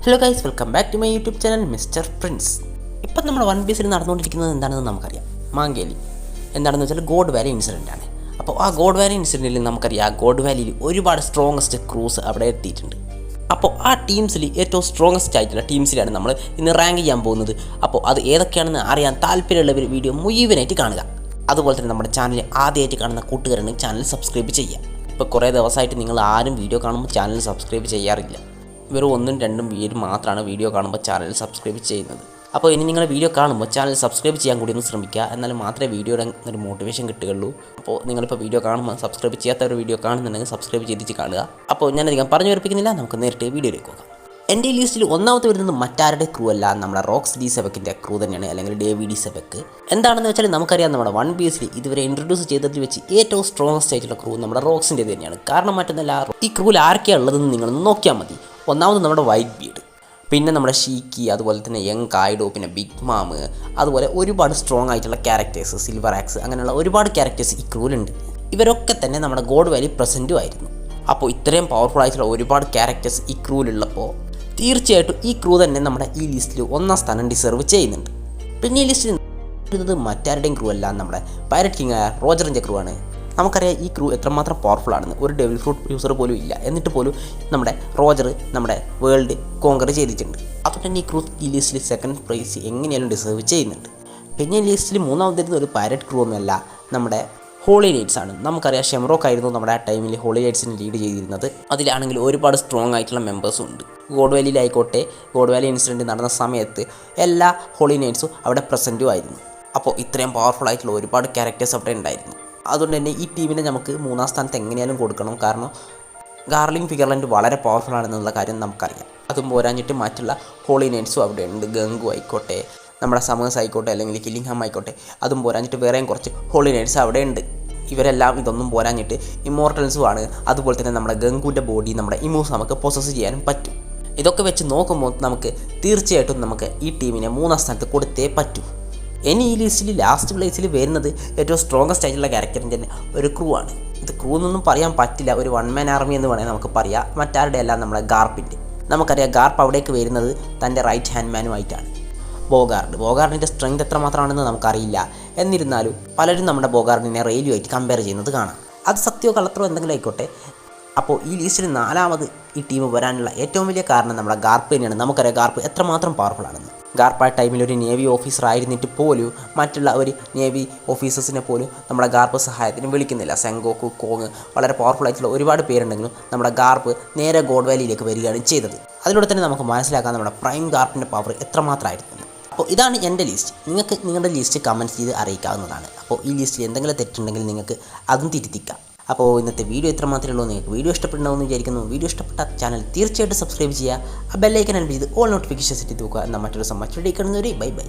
Hello guys, welcome back to my YouTube channel mister prince. ഇപ്പം നമ്മൾ one പീസിൽ നടന്നുകൊണ്ടിരിക്കുന്നത് എന്താണെന്ന് നമുക്കറിയാം. മാങ്കേലി എന്താണെന്ന് വെച്ചാൽ ഗോഡ് വാലി ഇൻസിഡൻ്റ് ആണ്. അപ്പോൾ ആ ഗോഡ് വാലി ഇൻസിഡൻറ്റിൽ നമുക്കറിയാം, ആ ഗോഡ് വാലിയിൽ ഒരുപാട് സ്ട്രോങ്ങസ്റ്റ് ക്രൂസ് അവിടെ എത്തിയിട്ടുണ്ട്. അപ്പോൾ ആ ടീംസിൽ ഏറ്റവും സ്ട്രോങ്ങസ്റ്റ് ആയിട്ടുള്ള ടീംസിലാണ് നമ്മൾ ഇന്ന് റാങ്ക് ചെയ്യാൻ പോകുന്നത്. അപ്പോൾ അത് ഏതൊക്കെയാണെന്ന് അറിയാൻ താല്പര്യമുള്ളവർ വീഡിയോ മുഴുവനായിട്ട് കാണുക. അതുപോലെ തന്നെ നമ്മുടെ ചാനൽ ആദ്യമായിട്ട് കാണുന്ന കൂട്ടുകാരുണ്ടെങ്കിൽ ചാനൽ സബ്സ്ക്രൈബ് ചെയ്യുക. ഇപ്പോൾ കുറേ ദിവസമായിട്ട് നിങ്ങൾ ആരും വീഡിയോ കാണുമ്പോൾ ചാനൽ സബ്സ്ക്രൈബ് ചെയ്യാറില്ല. ഇവർ 1-2 പേര് മാത്രമാണ് വീഡിയോ കാണുമ്പോൾ ചാനൽ സബ്സ്ക്രൈബ് ചെയ്യുന്നത്. അപ്പോൾ ഇനി നിങ്ങൾ വീഡിയോ കാണുമ്പോൾ ചാനൽ സബ്സ്ക്രൈബ് ചെയ്യാൻ കൂടി ഒന്ന് ശ്രമിക്കുക. എന്നാൽ മാത്രമേ വീഡിയോയുടെ ഒരു മോട്ടിവേഷൻ കിട്ടുകയുള്ളൂ. അപ്പോൾ നിങ്ങളിപ്പോൾ വീഡിയോ കാണുമ്പോൾ സബ്സ്ക്രൈബ് ചെയ്യാത്ത ഒരു വീഡിയോ കാണുന്നുണ്ടെങ്കിൽ സബ്സ്ക്രൈബ് ചെയ്തിട്ട് കാണുക. അപ്പോൾ ഞാനധികം പറഞ്ഞു വരപ്പിക്കുന്നില്ല, നമുക്ക് നേരിട്ട് വീഡിയോയിലേക്ക് പോകാം. എൻ്റെ ഈ ലിസ്റ്റിൽ ഒന്നാമത്തെ വരുന്നത് മറ്റാരുടെ ക്രൂ അല്ല, നമ്മുടെ റോക്സ് ഡി സെവക്കിൻ്റെ ക്രൂ തന്നെയാണ്, അല്ലെങ്കിൽ ഡേവി ഡി സെവക്ക്. എന്താണെന്ന് വെച്ചാൽ നമുക്കറിയാം, നമ്മുടെ വൺ പീസിൽ ഇതുവരെ ഇൻട്രൊഡ്യൂസ് ചെയ്തതിൽ വെച്ച് ഏറ്റവും സ്ട്രോങ്ങസ്റ്റ് ആയിട്ടുള്ള ക്രൂ നമ്മുടെ റോക്സിൻ്റെ തന്നെയാണ്. കാരണം മറ്റൊന്നല്ല, ഈ ക്രൂവിൽ ആരൊക്കെയാണ് ഉള്ളതെന്ന് നിങ്ങളൊന്ന് നോക്കിയാൽ മതി. ഒന്നാമത് നമ്മുടെ വൈറ്റ് ബീഡ്, പിന്നെ നമ്മുടെ ഷീക്കി, അതുപോലെ തന്നെ യങ് കായ്ഡോ, പിന്നെ ബിഗ് മാം, അതുപോലെ ഒരുപാട് സ്ട്രോങ് ആയിട്ടുള്ള ക്യാരക്ടേഴ്സ്, സിൽവർ ആക്സ്, അങ്ങനെയുള്ള ഒരുപാട് ക്യാരക്ടേഴ്സ് ഈ ക്രൂവിലുണ്ട്. ഇവരൊക്കെ തന്നെ നമ്മുടെ ഗോഡ് വാലി പ്രസൻറ്റും ആയിരുന്നു. അപ്പോൾ ഇത്രയും പവർഫുൾ ആയിട്ടുള്ള ഒരുപാട് ക്യാരക്ടേഴ്സ് ഈ ക്രൂവിലുള്ളപ്പോൾ തീർച്ചയായിട്ടും ഈ ക്രൂ തന്നെ നമ്മുടെ ഈ ലിസ്റ്റിൽ 1ാം സ്ഥാനം ഡിസർവ് ചെയ്യുന്നുണ്ട്. പിന്നെ ഈ ലിസ്റ്റിൽ വരുന്നത് മറ്റാരുടെയും ക്രൂ അല്ല, നമ്മുടെ പൈററ്റ് കിങ് ആയ റോജറിൻ്റെ ക്രൂ ആണ്. നമുക്കറിയാം ഈ ക്രൂ എത്രമാത്രം പവർഫുൾ ആണെന്ന്. ഒരു ഡെവിൽ ഫ്രൂട്ട് യൂസർ പോലും ഇല്ല, എന്നിട്ട് പോലും നമ്മുടെ റോജർ നമ്മുടെ വേൾഡ് കോങ്കർ ചെയ്തിട്ടുണ്ട്. അതുകൊണ്ട് തന്നെ ഈ ക്രൂ ഈ ലിസ്റ്റിൽ 2nd പ്രൈസ് എങ്ങനെയാലും ഡിസേർവ് ചെയ്യുന്നുണ്ട്. പിന്നെ ഈ ലിസ്റ്റിൽ 3ാമത് വരുന്ന ഒരു പൈററ്റ് ക്രൂ ഒന്നുമല്ല, നമ്മുടെ ഹോളി നൈറ്റ്സ് ആണ്. നമുക്കറിയാം, ഷെംറോക്ക് ആയിരുന്നു നമ്മുടെ ആ ടൈമിൽ ഹോളി നൈറ്റ്സിനെ ലീഡ് ചെയ്തിരുന്നത്. അതിലാണെങ്കിൽ ഒരുപാട് സ്ട്രോങ് ആയിട്ടുള്ള മെമ്പേഴ്സും ഉണ്ട്. ഗോഡ് വാലിയിലായിക്കോട്ടെ, ഗോഡ് വാലി ഇൻസിഡൻറ്റ് നടന്ന സമയത്ത് എല്ലാ ഹോളി നൈറ്റ്സും അവിടെ പ്രസൻറ്റും ആയിരുന്നു. അപ്പോൾ ഇത്രയും പവർഫുൾ ആയിട്ടുള്ള ഒരുപാട് ക്യാരക്ടേഴ്സ് അവിടെ ഉണ്ടായിരുന്നു. അതുകൊണ്ട് തന്നെ ഈ ടീമിനെ നമുക്ക് 3ാം സ്ഥാനത്ത് എങ്ങനെയാലും കൊടുക്കണം. കാരണം ഗാർലിംഗ് ഫിഗർലൻഡ് വളരെ പവർഫുൾ ആണെന്നുള്ള കാര്യം നമുക്കറിയാം. അതും പോരാഞ്ഞിട്ട് മറ്റുള്ള ഹോളി നൈറ്റ്സും അവിടെ ഉണ്ട്. ഗംഗു ആയിക്കോട്ടെ, നമ്മുടെ സമേഴ്സ് ആയിക്കോട്ടെ, അല്ലെങ്കിൽ കില്ലിംഗ്ഹാം ആയിക്കോട്ടെ, അതും പോരാഞ്ഞിട്ട് വേറെയും കുറച്ച് ഹോളി നൈറ്റ്സ് അവിടെ ഉണ്ട്. ഇവരെല്ലാം ഇതൊന്നും പോരാഞ്ഞിട്ട് ഇമ്മോർട്ടൽസും ആണ്. അതുപോലെ തന്നെ നമ്മുടെ ഗംഗുവിൻ്റെ ബോഡി നമ്മുടെ ഇമൂസ് നമുക്ക് പൊസസ് ചെയ്യാനും പറ്റും. ഇതൊക്കെ വെച്ച് നോക്കുമ്പോൾ നമുക്ക് തീർച്ചയായിട്ടും നമുക്ക് ഈ ടീമിനെ 3ാം സ്ഥാനത്ത് കൊടുത്തേ പറ്റൂ. ഇനി ഈ ലിസ്റ്റിൽ ലാസ്റ്റ് പ്ലേസിൽ വരുന്നത് ഏറ്റവും സ്ട്രോങ്ങസ്റ്റ് ആയിട്ടുള്ള ക്യാരക്ടറിൻ്റെ തന്നെ ഒരു ക്രൂ ആണ്. ഇത് ക്രൂ എന്നൊന്നും പറയാൻ പറ്റില്ല, ഒരു 1 മാൻ ആർമി എന്ന് വേണമെങ്കിൽ നമുക്ക് പറയാം. മറ്റാരുടെ അല്ല, നമ്മുടെ ഗാർപ്പിൻ്റെ. നമുക്കറിയാം, ഗാർപ്പ് അവിടേക്ക് വരുന്നത് തൻ്റെ റൈറ്റ് ഹാൻഡ് മാനുമായിട്ടാണ്. ബോഗാർഡിൻ്റെ സ്ട്രെങ്ത് എത്രമാത്രമാണെന്ന് നമുക്കറിയില്ല. എന്നിരുന്നാലും പലരും നമ്മുടെ ബോഗാർഡിനെ റെയിലുമായിട്ട് കമ്പയർ ചെയ്യുന്നത് കാണാം. അത് സത്യമോ കള്ളത്തരോ എന്തെങ്കിലും ആയിക്കോട്ടെ. അപ്പോൾ ഈ ലിസ്റ്റിൽ 4ാമത് ഈ ടീം വരാനുള്ള ഏറ്റവും വലിയ കാരണം നമ്മുടെ ഗാർപ്പ് തന്നെയാണ്. നമുക്കറിയാം ഗാർപ്പ് എത്രമാത്രം പവർഫുൾ ആണെന്ന്. ഗാർപ്പ് ആ ടൈമിൽ ഒരു നേവി ഓഫീസർ ആയിരുന്നിട്ട് പോലും മറ്റുള്ള ഒരു നേവി ഓഫീസേഴ്സിനെ പോലും നമ്മുടെ ഗാർപ്പ് സഹായത്തിന് വിളിക്കുന്നില്ല. സെങ്കോക്കു, കോങ്, വളരെ പവർഫുൾ ആയിട്ടുള്ള ഒരുപാട് പേരുണ്ടെങ്കിലും നമ്മുടെ ഗാർപ്പ് നേരെ ഗോഡ് വാലിയിലേക്ക് വരികയാണ് ചെയ്തത്. അതിലൂടെ തന്നെ നമുക്ക് മനസ്സിലാക്കാം നമ്മുടെ പ്രൈം ഗാർപ്പിൻ്റെ പവർ എത്രമാത്രമായിരുന്നു. അപ്പോൾ ഇതാണ് എൻ്റെ ലിസ്റ്റ്. നിങ്ങൾക്ക് നിങ്ങളുടെ ലിസ്റ്റ് കമൻറ്റ് ചെയ്ത് അറിയിക്കാവുന്നതാണ്. അപ്പോൾ ഈ ലിസ്റ്റിൽ എന്തെങ്കിലും തെറ്റുണ്ടെങ്കിൽ നിങ്ങൾക്ക് അതും തിരുത്തിക്കാം. അപ്പോൾ ഇന്നത്തെ വീഡിയോ ഇത്ര മാത്രമേ ഉള്ളൂ. നിങ്ങൾക്ക് വീഡിയോ ഇഷ്ടപ്പെടണമെന്ന് വിചാരിക്കുന്നു. വീഡിയോ ഇഷ്ടപ്പെട്ട ചാനൽ തീർച്ചയായിട്ടും സബ്സ്ക്രൈബ് ചെയ്യുക. ആ ബെല്ലൈക്കൻ എനേബിൾ ചെയ്ത് ഓൾ നോട്ടിഫിക്കേഷൻ സെറ്റ് ചെയ്ത് നോക്കുക. എന്നാൽ മറ്റൊരു സമ്മതിച്ചു കാണുന്നവരെ ബൈ ബൈ.